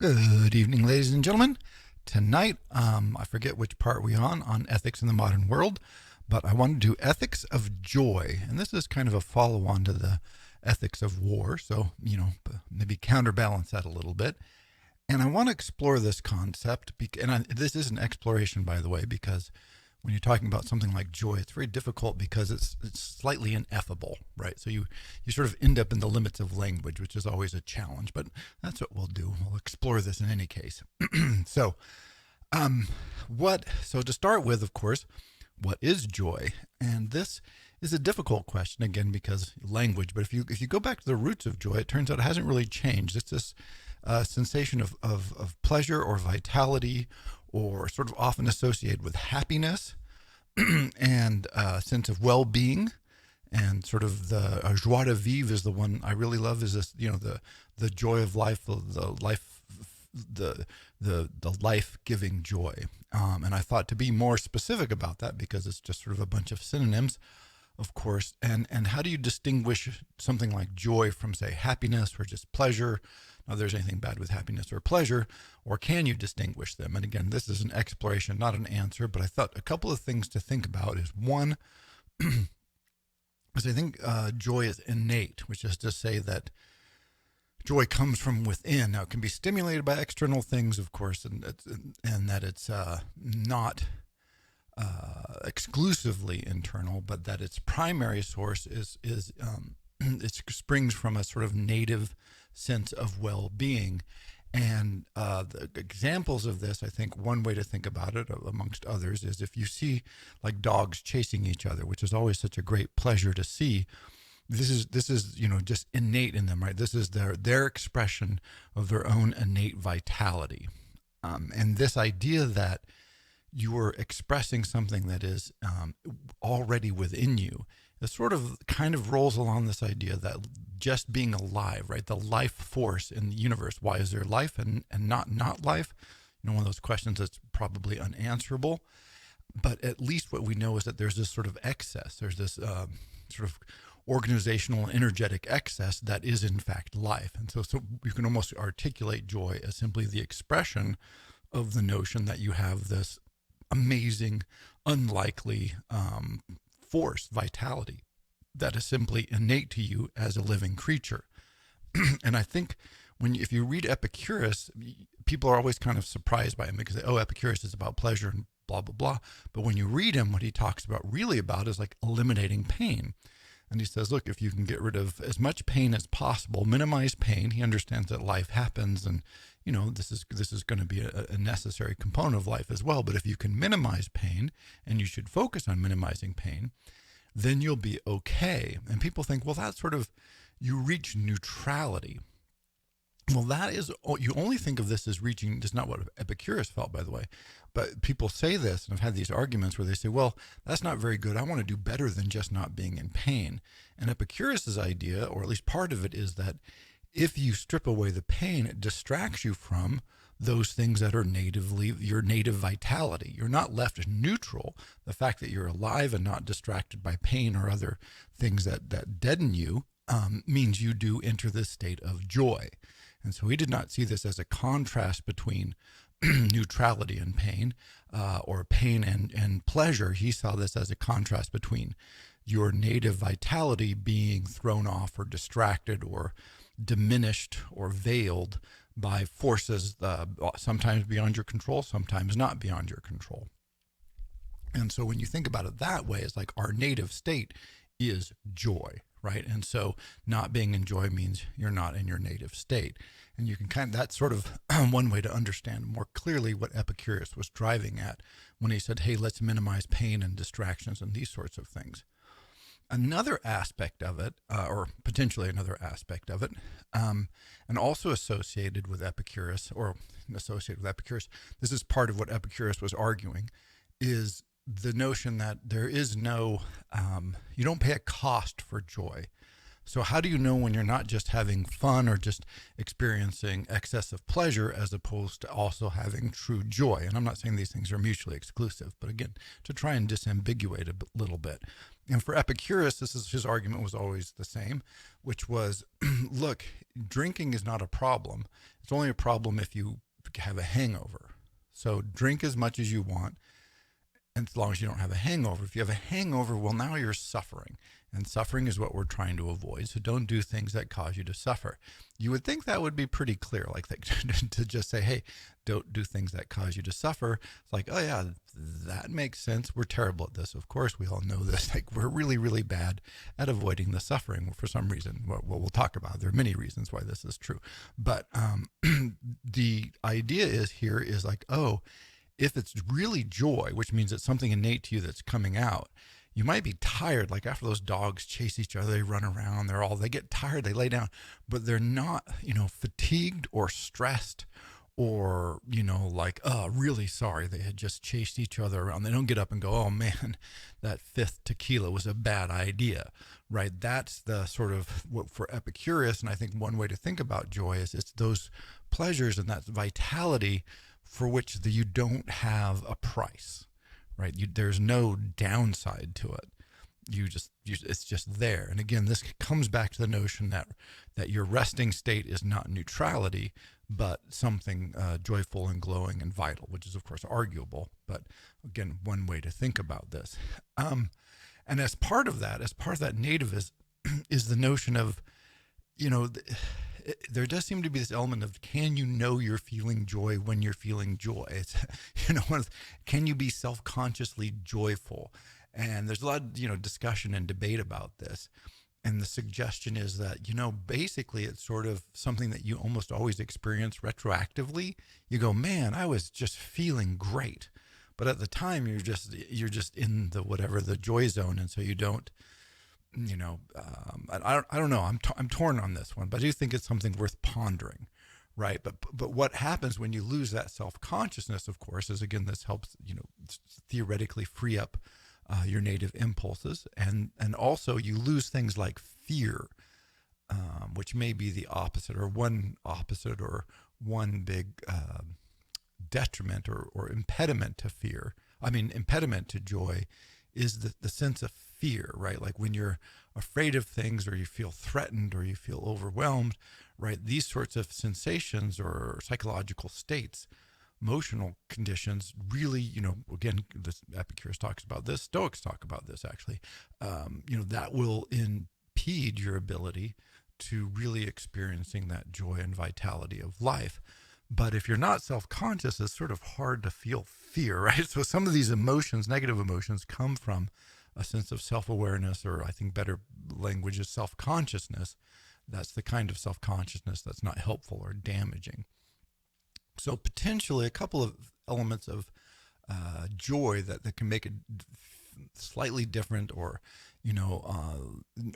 Good evening, ladies and gentlemen. Tonight, I forget which part we're on ethics in the modern world, but I want to do ethics of joy. And this is kind of a follow on to the ethics of war. So, maybe counterbalance that a little bit. And I want to explore this concept. This is an exploration, by the way, because when you're talking about something like joy, it's very difficult because it's slightly ineffable, right? So you sort of end up in the limits of language, which is always a challenge, but that's what we'll do. We'll explore this in any case. So to start with, of course, what is joy? And this is a difficult question, again, because language, but if you go back to the roots of joy, it turns out it hasn't really changed. It's this sensation of pleasure or vitality, or sort of often associated with happiness and a sense of well-being, and sort of the joie de vivre is the one I really love. Is this, the joy of life, the life-giving joy. And I thought to be more specific about that, because it's just sort of a bunch of synonyms, of course. And how do you distinguish something like joy from, say, happiness or just pleasure? Now, there's anything bad with happiness or pleasure, or can you distinguish them? And again, this is an exploration, not an answer, but I thought a couple of things to think about is one, is I think joy is innate, which is to say that joy comes from within. Now, it can be stimulated by external things, of course, and that it's not exclusively internal, but that its primary source is it springs from a sort of native sense of well-being. And the examples of this, I think one way to think about it, amongst others, is if you see like dogs chasing each other, which is always such a great pleasure to see. This is just innate in them, right? This is their expression of their own innate vitality, and this idea that you are expressing something that is already within you. It sort of kind of rolls along this idea that just being alive, right? The life force in the universe. Why is there life and not life? One of those questions that's probably unanswerable. But at least what we know is that there's this sort of excess. There's this sort of organizational and energetic excess that is in fact life. And so you can almost articulate joy as simply the expression of the notion that you have this amazing, unlikely force, vitality, that is simply innate to you as a living creature. And I think if you read Epicurus, people are always kind of surprised by him because Epicurus is about pleasure and blah, blah, blah. But when you read him, what he talks really about is like eliminating pain. And he says, look, if you can get rid of as much pain as possible, minimize pain. He understands that life happens, and this is going to be a necessary component of life as well. But if you can minimize pain, and you should focus on minimizing pain, then you'll be okay. And people think, well, that's sort of, you reach neutrality. Well, that is, you only think of this as reaching, this is not what Epicurus felt, by the way, but people say this, and I've had these arguments where they say, well, that's not very good. I want to do better than just not being in pain. And Epicurus's idea, or at least part of it, is that if you strip away the pain, it distracts you from those things that are natively your native vitality. You're not left neutral. The fact that you're alive and not distracted by pain or other things that deaden you means you do enter this state of joy. And so he did not see this as a contrast between neutrality and pain, or pain and pleasure. He saw this as a contrast between your native vitality being thrown off or distracted or diminished or veiled by forces sometimes beyond your control, sometimes not beyond your control. And so when you think about it that way, it's like our native state is joy, right? And so not being in joy means you're not in your native state. And you can that's sort of one way to understand more clearly what Epicurus was driving at when he said, hey, let's minimize pain and distractions and these sorts of things. Another aspect of it, or potentially another aspect of it, and also associated with Epicurus, this is part of what Epicurus was arguing, is the notion that there is no, you don't pay a cost for joy. So how do you know when you're not just having fun or just experiencing excessive pleasure as opposed to also having true joy? And I'm not saying these things are mutually exclusive, but again, to try and disambiguate a little bit. And for Epicurus, his argument was always the same, which was, look, drinking is not a problem. It's only a problem if you have a hangover. So drink as much as you want, and as long as you don't have a hangover. If you have a hangover, well, now you're suffering. And suffering is what we're trying to avoid. So don't do things that cause you to suffer. You would think that would be pretty clear, like that, to just say, hey, don't do things that cause you to suffer. It's like, oh yeah, that makes sense. We're terrible at this. Of course, we all know this. Like, we're really, really bad at avoiding the suffering for some reason. What we'll talk about. There are many reasons why this is true. But the idea is like, oh, if it's really joy, which means it's something innate to you that's coming out, you might be tired. Like after those dogs chase each other, they run around, they get tired, they lay down, but they're not, fatigued or stressed or, like, oh, really sorry. They had just chased each other around. They don't get up and go, oh man, that fifth tequila was a bad idea, right? That's the sort of what for Epicurus. And I think one way to think about joy is it's those pleasures and that vitality for which you don't have a price, right? There's no downside to it. It's just there. And again, this comes back to the notion that your resting state is not neutrality, but something joyful and glowing and vital, which is of course arguable. But again, one way to think about this. And as part of that native is the notion of, there does seem to be this element of, can you know you're feeling joy when you're feeling joy? It's, can you be self-consciously joyful? And there's a lot of, discussion and debate about this. And the suggestion is that, basically it's sort of something that you almost always experience retroactively. You go, man, I was just feeling great. But at the time you're just in the joy zone. And so you don't, I don't know. I'm torn on this one, but I do think it's something worth pondering, right? But what happens when you lose that self-consciousness, of course, is again, this helps, theoretically free up your native impulses. And also you lose things like fear, which may be the opposite or one big detriment or impediment to fear. Impediment to joy is the sense of fear, right? Like when you're afraid of things or you feel threatened or you feel overwhelmed, right? These sorts of sensations or psychological states, emotional conditions really, again, this Epicurus talks about this, Stoics talk about this actually, that will impede your ability to really experiencing that joy and vitality of life. But if you're not self-conscious, it's sort of hard to feel fear, right? So some of these emotions, negative emotions, come from a sense of self-awareness, or I think better language is self-consciousness. That's the kind of self-consciousness that's not helpful or damaging. So potentially a couple of elements of joy that can make it slightly different or,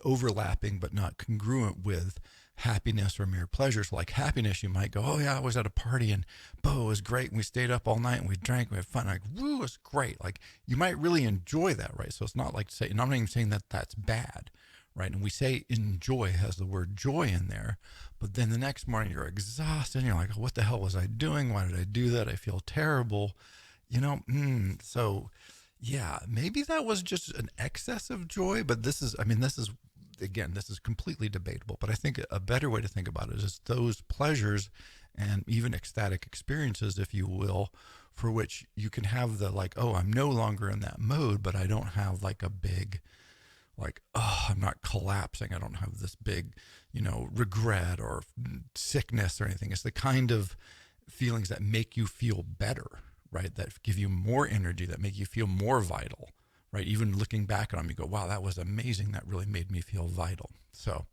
overlapping but not congruent with happiness or mere pleasures. Like happiness, you might go, oh yeah, I was at a party and it was great. And we stayed up all night and we drank, we had fun. Like, woo, it's great. Like you might really enjoy that, right? So it's not like and I'm not even saying that that's bad, right? And we say enjoy has the word joy in there, but then the next morning you're exhausted and you're like, oh, what the hell was I doing? Why did I do that? I feel terrible, so yeah, maybe that was just an excess of joy, but this is completely debatable, but I think a better way to think about it is those pleasures and even ecstatic experiences, if you will, for which you can have the like, oh, I'm no longer in that mode, but I don't have like a big, like, oh, I'm not collapsing. I don't have this big, regret or sickness or anything. It's the kind of feelings that make you feel better, right? That give you more energy, that make you feel more vital, right? Even looking back on them, you go, wow, that was amazing. That really made me feel vital. So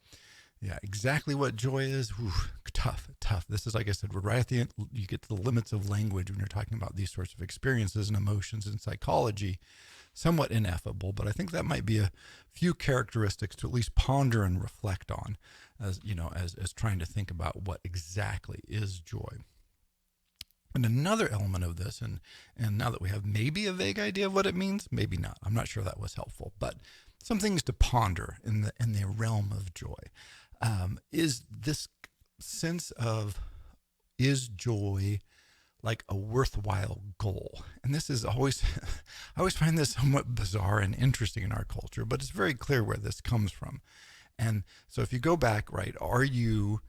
yeah, exactly what joy is. Whew, tough. This is, like I said, we're right at the end. You get to the limits of language when you're talking about these sorts of experiences and emotions in psychology, somewhat ineffable, but I think that might be a few characteristics to at least ponder and reflect on as trying to think about what exactly is joy. And another element of this, and now that we have maybe a vague idea of what it means, maybe not. I'm not sure that was helpful, but some things to ponder in the realm of joy. Is this sense of, is joy like a worthwhile goal? And this is always, I always find this somewhat bizarre and interesting in our culture, but it's very clear where this comes from. And so if you go back, right, are you,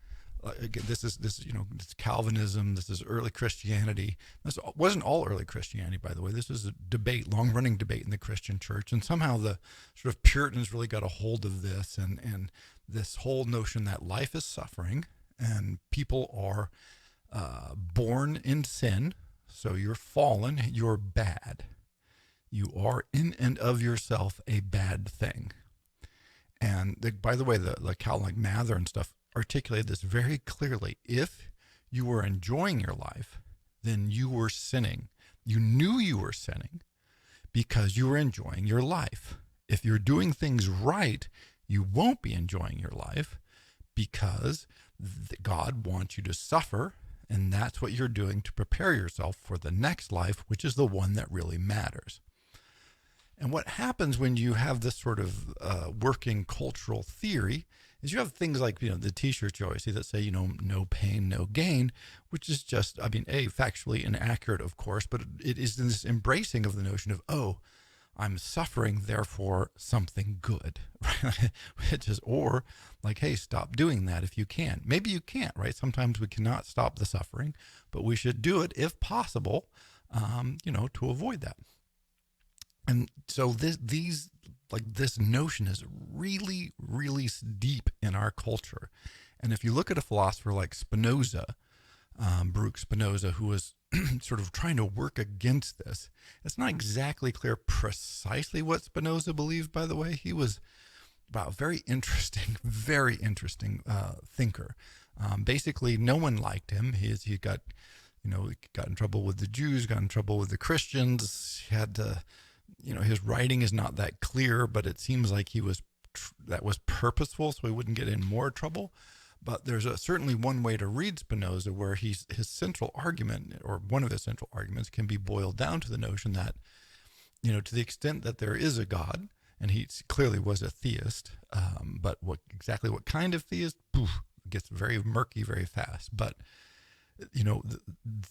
again, this is it's Calvinism, this is early Christianity. This wasn't all early Christianity, by the way. This was a debate, long-running debate in the Christian church, and somehow the sort of Puritans really got a hold of this, and this whole notion that life is suffering, and people are born in sin, so you're fallen, you're bad. You are in and of yourself a bad thing. And by the way, the Cal, like Mather and stuff, articulated this very clearly. If you were enjoying your life, then you were sinning. You knew you were sinning because you were enjoying your life. If you're doing things right, you won't be enjoying your life because God wants you to suffer, and that's what you're doing to prepare yourself for the next life, which is the one that really matters. And what happens when you have this sort of working cultural theory is you have things like, the t-shirts you always see that say, no pain, no gain, which is just, factually inaccurate, of course, but it is this embracing of the notion of, oh, I'm suffering, therefore something good, right? Which is, or like, hey, stop doing that if you can. Maybe you can't, right? Sometimes we cannot stop the suffering, but we should do it if possible, to avoid that. And so this notion is really, really deep in our culture. And if you look at a philosopher like Spinoza, Baruch Spinoza, who was sort of trying to work against this, it's not exactly clear precisely what Spinoza believed, by the way. He was a very interesting thinker. Basically, no one liked him. He got in trouble with the Jews, got in trouble with the Christians. He had to, his writing is not that clear, but it seems like that was purposeful so he wouldn't get in more trouble. But there's certainly one way to read Spinoza where his central argument, or one of his central arguments, can be boiled down to the notion that, to the extent that there is a God, and he clearly was a theist, but what kind of theist, gets very murky very fast. But,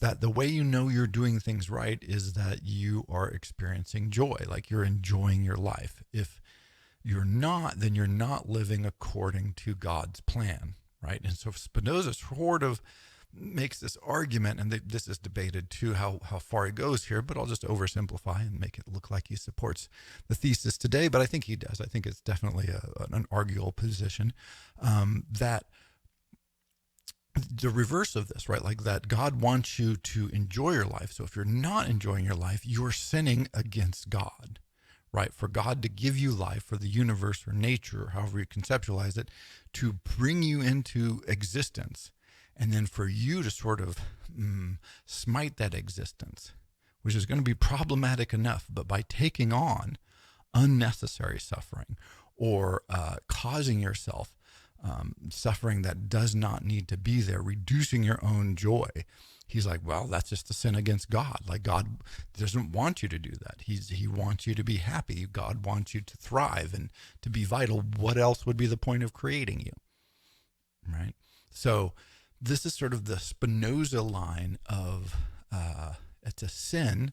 that the way you're doing things right is that you are experiencing joy, like you're enjoying your life. If you're not, then you're not living according to God's plan. Right. And so Spinoza sort of makes this argument, and this is debated too, how far he goes here, but I'll just oversimplify and make it look like he supports the thesis today. But I think he does. I think it's definitely an arguable position, that the reverse of this, right? Like that God wants you to enjoy your life. So if you're not enjoying your life, you're sinning against God. Right, for God to give you life, for the universe or nature, however you conceptualize it, to bring you into existence, and then for you to sort of smite that existence, which is going to be problematic enough, but by taking on unnecessary suffering or causing yourself suffering that does not need to be there, reducing your own joy. He's like, well, that's just a sin against God. Like, God doesn't want you to do that. He wants you to be happy. God wants you to thrive and to be vital. What else would be the point of creating you? Right? So this is sort of the Spinoza line of it's a sin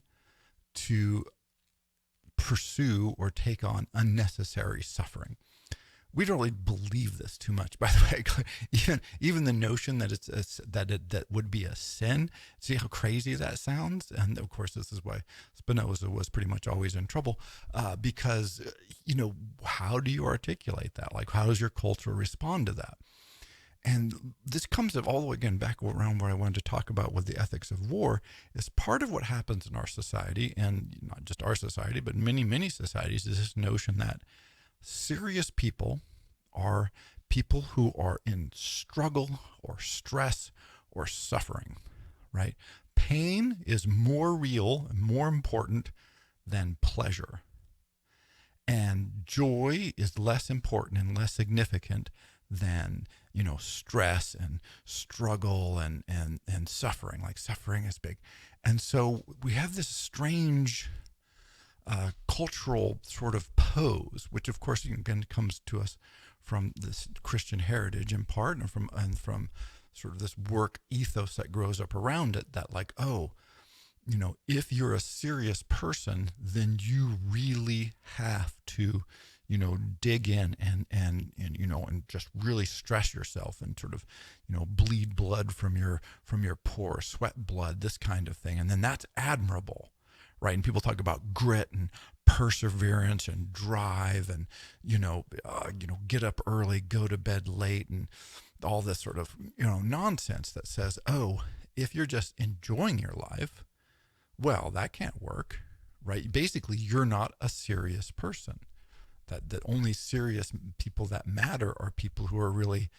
to pursue or take on unnecessary suffering. We don't really believe this too much, by the way. Even the notion that that would be a sin. See how crazy that sounds? And of course, this is why Spinoza was pretty much always in trouble, because how do you articulate that? Like, how does your culture respond to that? And this comes all the way again back around where I wanted to talk about with the ethics of war. Is part of what happens in our society, and not just our society, but many societies, is this notion that serious people are people who are in struggle or stress or suffering, right? Pain is more real and more important than pleasure. And joy is less important and less significant than, stress and struggle and suffering. Like, suffering is big. And so we have this strange cultural sort of pose, which of course again comes to us from this Christian heritage in part, and from sort of this work ethos that grows up around it, that like, oh, if you're a serious person, then you really have to, dig in and just really stress yourself and sort of, bleed blood from your pores, sweat blood, this kind of thing. And then that's admirable, right? And people talk about grit and perseverance and drive and, get up early, go to bed late, and all this sort of, nonsense that says, oh, if you're just enjoying your life, well, that can't work, right? Basically, you're not a serious person. That only serious people that matter are people who are really,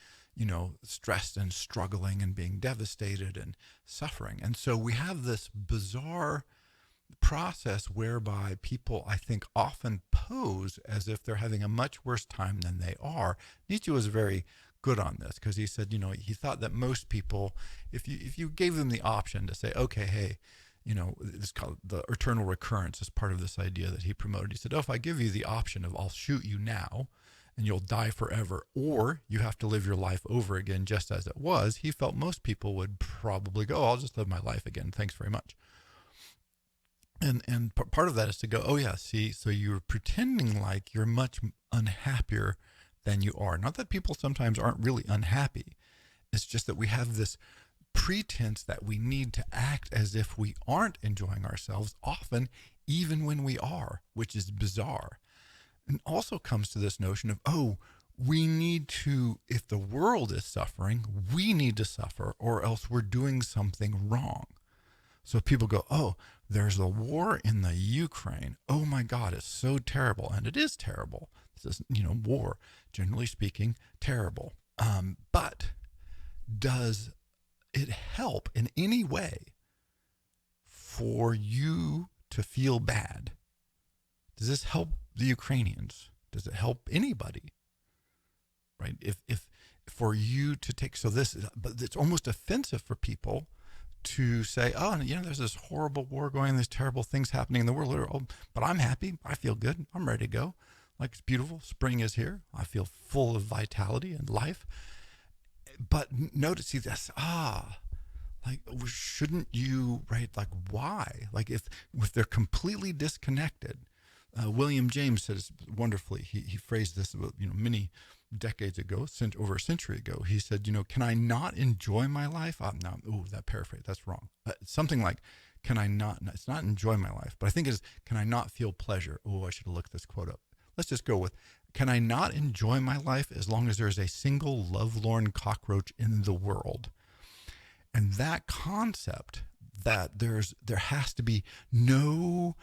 stressed and struggling and being devastated and suffering. And so we have this bizarre process whereby people, I think, often pose as if they're having a much worse time than they are. Nietzsche was very good on this because he said, he thought that most people, if you gave them the option to say, okay, hey, this is called the eternal recurrence as part of this idea that he promoted. He said, oh, if I give you the option of I'll shoot you now and you'll die forever, or you have to live your life over again just as it was, he felt most people would probably go, I'll just live my life again. Thanks very much. And part of that is to go, oh yeah, see, so you're pretending like you're much unhappier than you are. Not that people sometimes aren't really unhappy. It's just that we have this pretense that we need to act as if we aren't enjoying ourselves, often even when we are, which is bizarre. And also comes to this notion of, oh, we need to, if the world is suffering, we need to suffer or else we're doing something wrong. So people go, oh, there's a war in the Ukraine. Oh my God, it's so terrible. And it is terrible. This is, war, generally speaking, terrible. But does it help in any way for you to feel bad? Does this help the Ukrainians? Does it help anybody? Right? If for you to take, but it's almost offensive for people to say, oh, there's this horrible war going, there's terrible things happening in the world, but I'm happy, I feel good, I'm ready to go. Like, it's beautiful, spring is here, I feel full of vitality and life. But notice this, like, shouldn't you, right? Like, why? Like, if they're completely disconnected, William James says wonderfully, he phrased this about, many decades ago, over a century ago. He said, can I not enjoy my life? That paraphrase, that's wrong. Something like, can I not, it's not enjoy my life, but I think it's, can I not feel pleasure? Oh, I should have looked this quote up. Let's just go with, can I not enjoy my life as long as there's a single lovelorn cockroach in the world? And that concept that there has to be no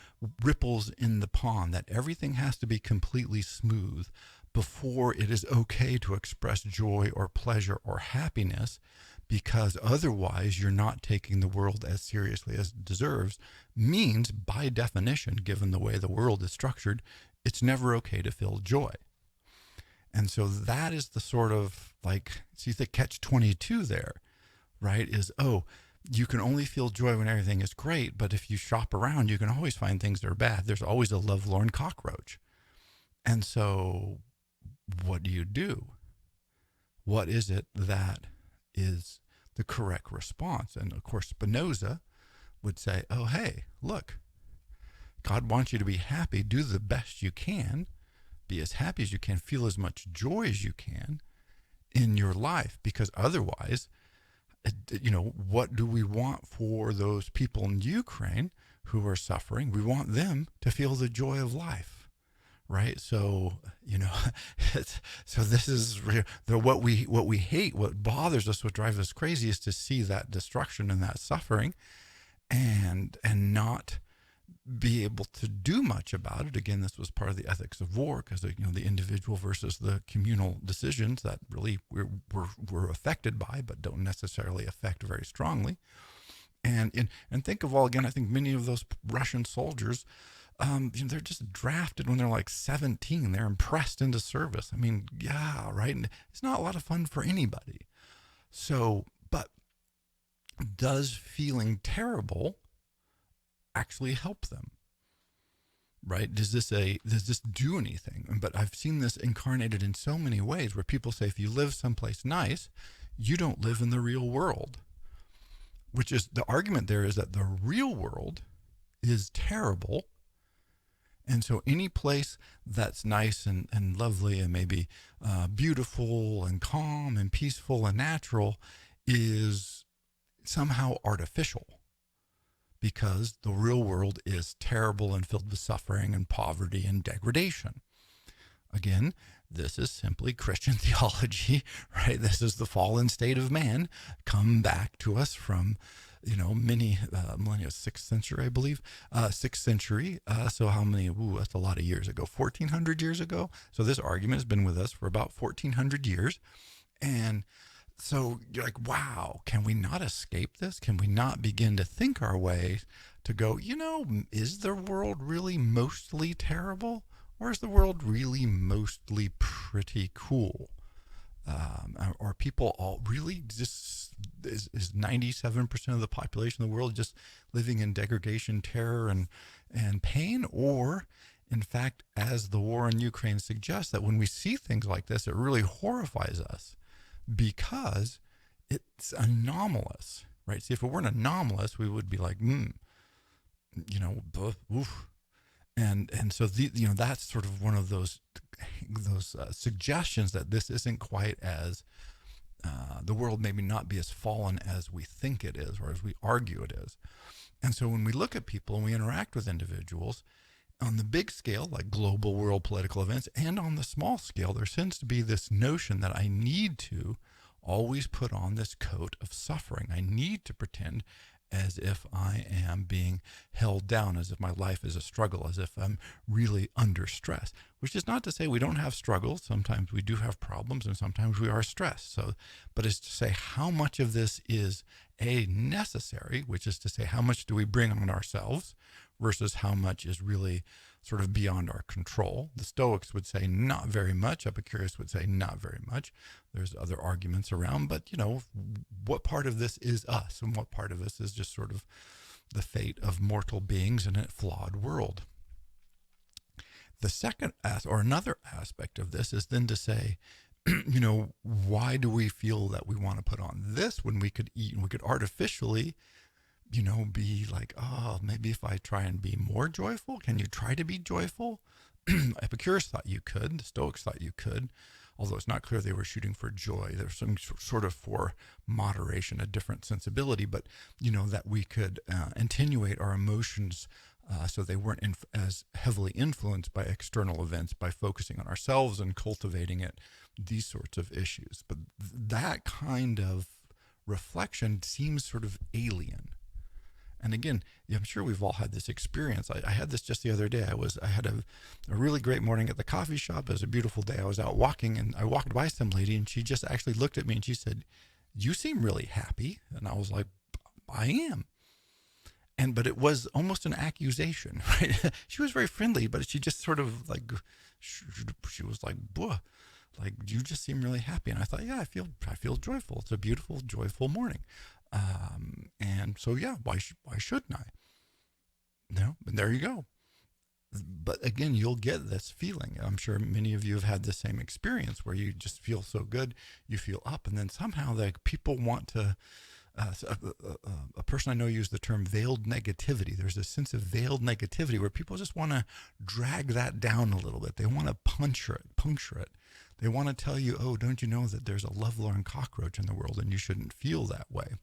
ripples in the pond, that everything has to be completely smooth before it is okay to express joy or pleasure or happiness, because otherwise you're not taking the world as seriously as it deserves, means by definition, given the way the world is structured, it's never okay to feel joy. And so that is the sort of like, see the catch-22 there, right? Is, oh, you can only feel joy when everything is great, but if you shop around, you can always find things that are bad. There's always a lovelorn cockroach. And so what do? What is it that is the correct response? And of course, Spinoza would say, oh, hey, look, God wants you to be happy. Do the best you can. Be as happy as you can. Feel as much joy as you can in your life, because otherwise, what do we want for those people in Ukraine who are suffering? We want them to feel the joy of life, right? So, so this is what we hate, what bothers us, what drives us crazy is to see that destruction and that suffering and not be able to do much about it. Again, this was part of the ethics of war, because the individual versus the communal decisions that really we're affected by, but don't necessarily affect very strongly. And think of I think many of those Russian soldiers, they're just drafted when they're like 17. They're impressed into service. I mean, yeah, right. And it's not a lot of fun for anybody. So, but does feeling terrible actually help them? right? Does this do anything? But I've seen this incarnated in so many ways where people say, if you live someplace nice, you don't live in the real world, which is the argument there is that the real world is terrible. And so any place that's nice and lovely and maybe beautiful and calm and peaceful and natural is somehow artificial, because the real world is terrible and filled with suffering and poverty and degradation. Again, this is simply Christian theology, right? This is the fallen state of man come back to us from, many millennia, 6th century, I believe, 6th century. So how many? That's a lot of years ago, 1400 years ago. So this argument has been with us for about 1400 years. And so you're like, wow, can we not escape this? Can we not begin to think our way to go, is the world really mostly terrible? Or is the world really mostly pretty cool? Are people all really just, is 97% of the population of the world just living in degradation, terror, and pain? Or, in fact, as the war in Ukraine suggests, that when we see things like this, it really horrifies us because it's anomalous, right? See, if it weren't anomalous, we would be like, oof. And so that's sort of one of those suggestions that this isn't quite as the world maybe not be as fallen as we think it is or as we argue it is. And so when we look at people and we interact with individuals on the big scale, like global world political events, and on the small scale, there seems to be this notion that I need to always put on this coat of suffering. I need to pretend as if I am being held down, as if my life is a struggle, as if I'm really under stress, which is not to say we don't have struggles. Sometimes we do have problems and sometimes we are stressed. So, but it's to say how much of this is necessary, which is to say how much do we bring on ourselves versus how much is really sort of beyond our control. The Stoics would say not very much. Epicurus would say not very much. There's other arguments around, but what part of this is us and what part of this is just sort of the fate of mortal beings in a flawed world. The second another aspect of this is then to say, why do we feel that we want to put on this when we could eat and we could artificially be like, oh, maybe if I try and be more joyful, can you try to be joyful? Epicurus thought you could. The Stoics thought you could, although it's not clear they were shooting for joy. There's some sort of for moderation, a different sensibility, but, that we could attenuate our emotions so they weren't as heavily influenced by external events by focusing on ourselves and cultivating it, these sorts of issues. But that kind of reflection seems sort of alien. And again, I'm sure we've all had this experience. I had this just the other day. I had a really great morning at the coffee shop. It was a beautiful day. I was out walking and I walked by some lady and she just actually looked at me and she said, "You seem really happy." And I was like, "I am." But it was almost an accusation, right? She was very friendly, but she just sort of like, she was like, "Buh, like you just seem really happy." And I thought, yeah, I feel joyful. It's a beautiful, joyful morning. And so, yeah, why shouldn't I? And there you go. But again, you'll get this feeling. I'm sure many of you have had the same experience where you just feel so good, you feel up, and then somehow like people want to, a person I know used the term veiled negativity. There's a sense of veiled negativity where people just want to drag that down a little bit. They want to puncture it. They want to tell you, oh, don't you know that there's a lovelorn cockroach in the world and you shouldn't feel that way.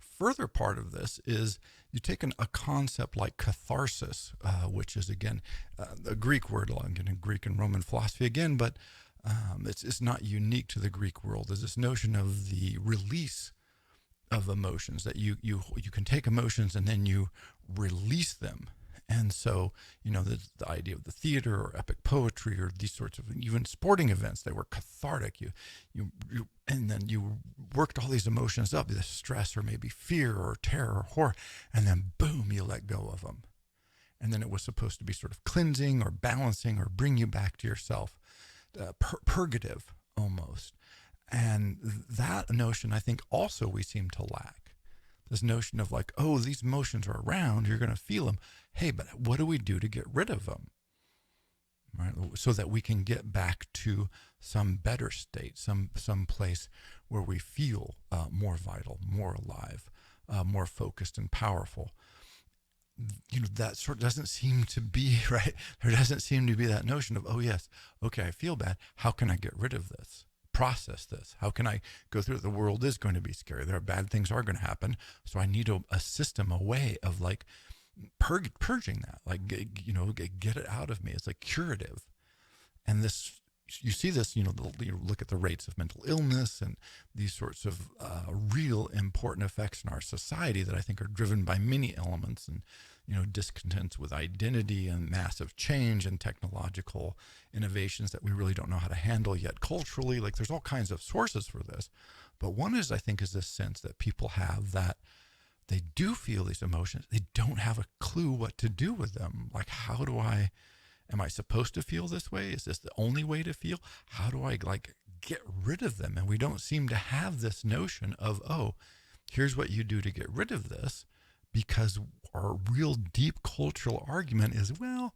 Further part of this is you take a concept like catharsis, which is, again, a Greek word. I'm getting Greek and Roman philosophy again, but it's not unique to the Greek world. There's this notion of the release of emotions, that you can take emotions and then you release them. And so, the idea of the theater or epic poetry or these sorts of even sporting events, they were cathartic. And then you worked all these emotions up, the stress or maybe fear or terror or horror, and then boom, you let go of them. And then it was supposed to be sort of cleansing or balancing or bring you back to yourself, purgative almost. And that notion, I think, also we seem to lack. this notion of like, oh, these emotions are around, you're going to feel them. Hey, but what do we do to get rid of them? Right? So that we can get back to some better state, some place where we feel more vital, more alive, more focused and powerful. That sort of doesn't seem to be, right? There doesn't seem to be that notion of, oh yes, okay, I feel bad. How can I get rid of this? Process this? How can I go through it? The world is going to be scary. There are bad things are going to happen. So I need a system, a way of like purging that, like, get it out of me. It's like curative. And this, you see this, look at the rates of mental illness and these sorts of real important effects in our society that I think are driven by many elements, and discontents with identity and massive change and technological innovations that we really don't know how to handle yet culturally. Like there's all kinds of sources for this. But one is, I think, is this sense that people have that they do feel these emotions. They don't have a clue what to do with them. Like, am I supposed to feel this way? Is this the only way to feel? How do I get rid of them? And we don't seem to have this notion of, oh, here's what you do to get rid of this, because our real deep cultural argument is, well,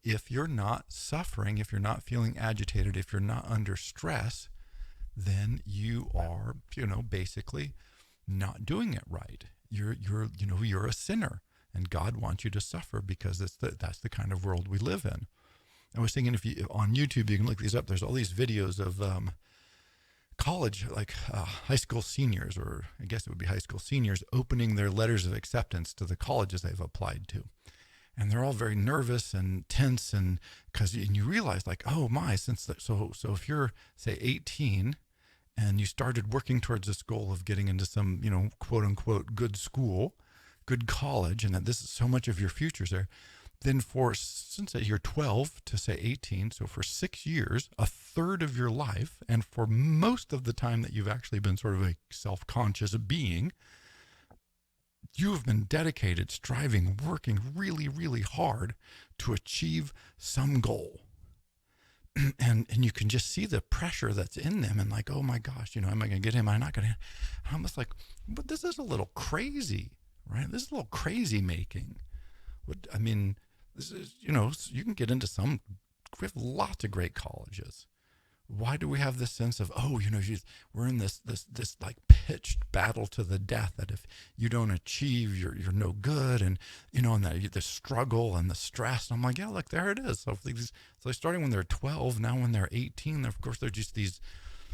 if you're not suffering, if you're not feeling agitated, if you're not under stress, then you are, basically not doing it right. You're a sinner, and God wants you to suffer because that's the kind of world we live in. I was thinking, if you on YouTube, you can look these up. There's all these videos of college, high school seniors, or I guess it would be high school seniors, opening their letters of acceptance to the colleges they've applied to. And they're all very nervous and tense, and you realize oh my, so if you're say 18 and you started working towards this goal of getting into some, quote unquote good school, good college, and that this is so much of your future's there, then since you're 12 to say 18, so for 6 years, a third of your life, and for most of the time that you've actually been sort of a self-conscious being, you have been dedicated, striving, working really, really hard to achieve some goal. And you can just see the pressure that's in them, and oh my gosh, am I going to get him? Am I not going to? I'm almost like, but this is a little crazy, right? This is a little crazy making. This is, you can get into we have lots of great colleges. Why do we have this sense of, we're in this pitched battle to the death, that if you don't achieve, you're no good, and and that the struggle and the stress. And I'm like, yeah, look, there it is. So starting when they're 12, now when they're 18, of course they're just these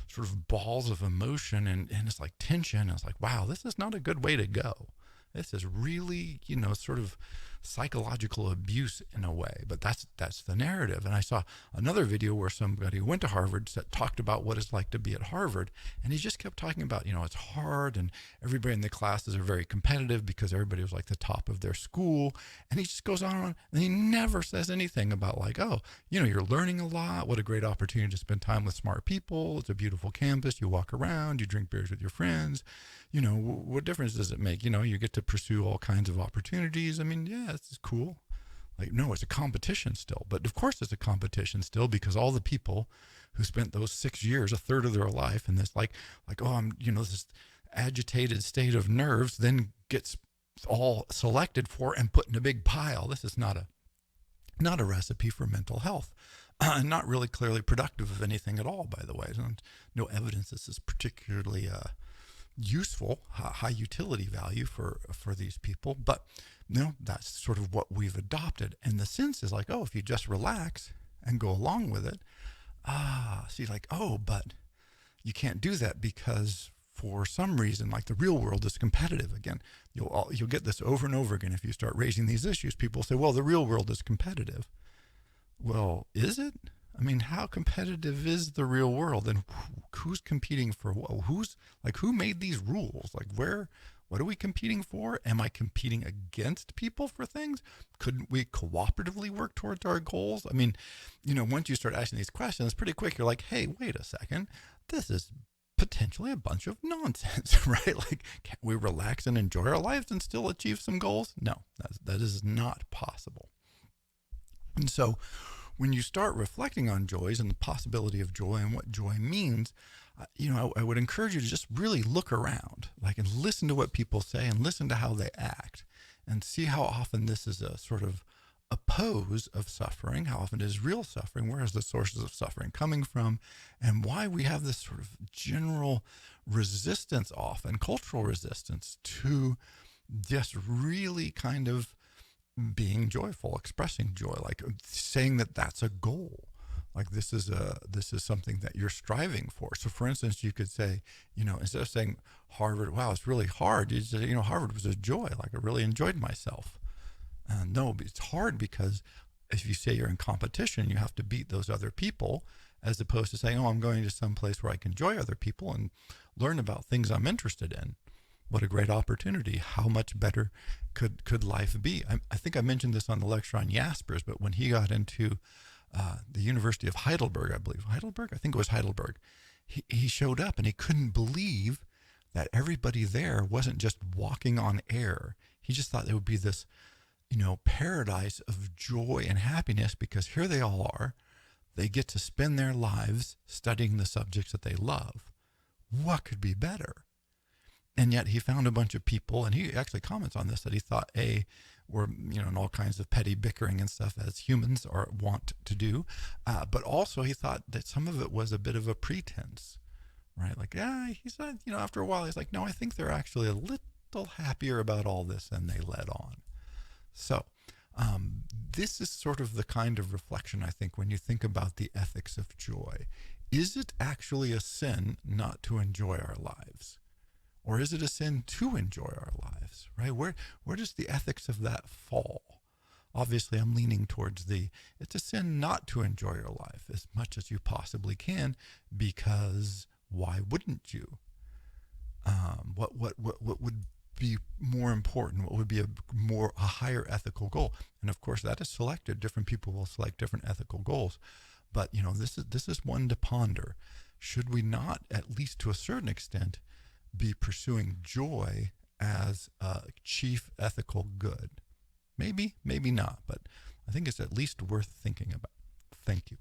sort of balls of emotion, and it's like tension. And it's like, wow, this is not a good way to go. This is really, sort of psychological abuse in a way, but that's the narrative. And I saw another video where somebody who went to Harvard talked about what it's like to be at Harvard, and he just kept talking about, it's hard, and everybody in the classes are very competitive because everybody was the top of their school, and he just goes on, and he never says anything about you're learning a lot, what a great opportunity to spend time with smart people, it's a beautiful campus, you walk around, you drink beers with your friends, what difference does it make? You get to pursue all kinds of opportunities. Yeah, this is cool. No, it's a competition still. But of course it's a competition still, because all the people who spent those 6 years, a third of their life, in this this agitated state of nerves, then gets all selected for and put in a big pile. This is not a recipe for mental health. And not really clearly productive of anything at all, by the way. There's no evidence this is particularly useful, high utility value for these people, but that's sort of what we've adopted. And the sense is if you just relax and go along with it, but you can't do that because for some reason, the real world is competitive. Again, you'll get this over and over again. If you start raising these issues, people say, well, the real world is competitive. Well, is it? How competitive is the real world, and who's competing for what? Who made these rules? What are we competing for? Am I competing against people for things? Couldn't we cooperatively work towards our goals? Once you start asking these questions, pretty quick, you're like, hey, wait a second. This is potentially a bunch of nonsense, right? Can't we relax and enjoy our lives and still achieve some goals? No, that is not possible. And so when you start reflecting on joys and the possibility of joy and what joy means, I would encourage you to just really look around, like, and listen to what people say and listen to how they act, and see how often this is a sort of a pose of suffering, how often it is real suffering, where is the sources of suffering coming from, and why we have this sort of general resistance, often cultural resistance, to just really kind of being joyful, expressing joy, like saying that that's a goal. Like this is something that you're striving for. So for instance, you could say, instead of saying Harvard, wow, it's really hard, you say, Harvard was a joy. Like I really enjoyed myself. No, but it's hard because if you say you're in competition, you have to beat those other people, as opposed to saying, oh, I'm going to some place where I can enjoy other people and learn about things I'm interested in. What a great opportunity. How much better could life be? I think I mentioned this on the lecture on Jaspers, but when he got into the University of Heidelberg, I believe. Heidelberg? I think it was Heidelberg. He showed up and he couldn't believe that everybody there wasn't just walking on air. He just thought it would be this, paradise of joy and happiness, because here they all are. They get to spend their lives studying the subjects that they love. What could be better? And yet he found a bunch of people, and he actually comments on this, that he thought were, in all kinds of petty bickering and stuff, as humans are wont to do. But also he thought that some of it was a bit of a pretense, right? Like, he said, after a while, he's like, no, I think they're actually a little happier about all this than they let on. So this is sort of the kind of reflection, I think, when you think about the ethics of joy. Is it actually a sin not to enjoy our lives? Or is it a sin to enjoy our lives, right? Where does the ethics of that fall? Obviously, I'm leaning towards it's a sin not to enjoy your life as much as you possibly can, because why wouldn't you? What would be more important? What would be a higher ethical goal? And of course, that is selected. Different people will select different ethical goals. But, this is one to ponder. Should we not, at least to a certain extent, be pursuing joy as a chief ethical good? Maybe, maybe not, but I think it's at least worth thinking about. Thank you.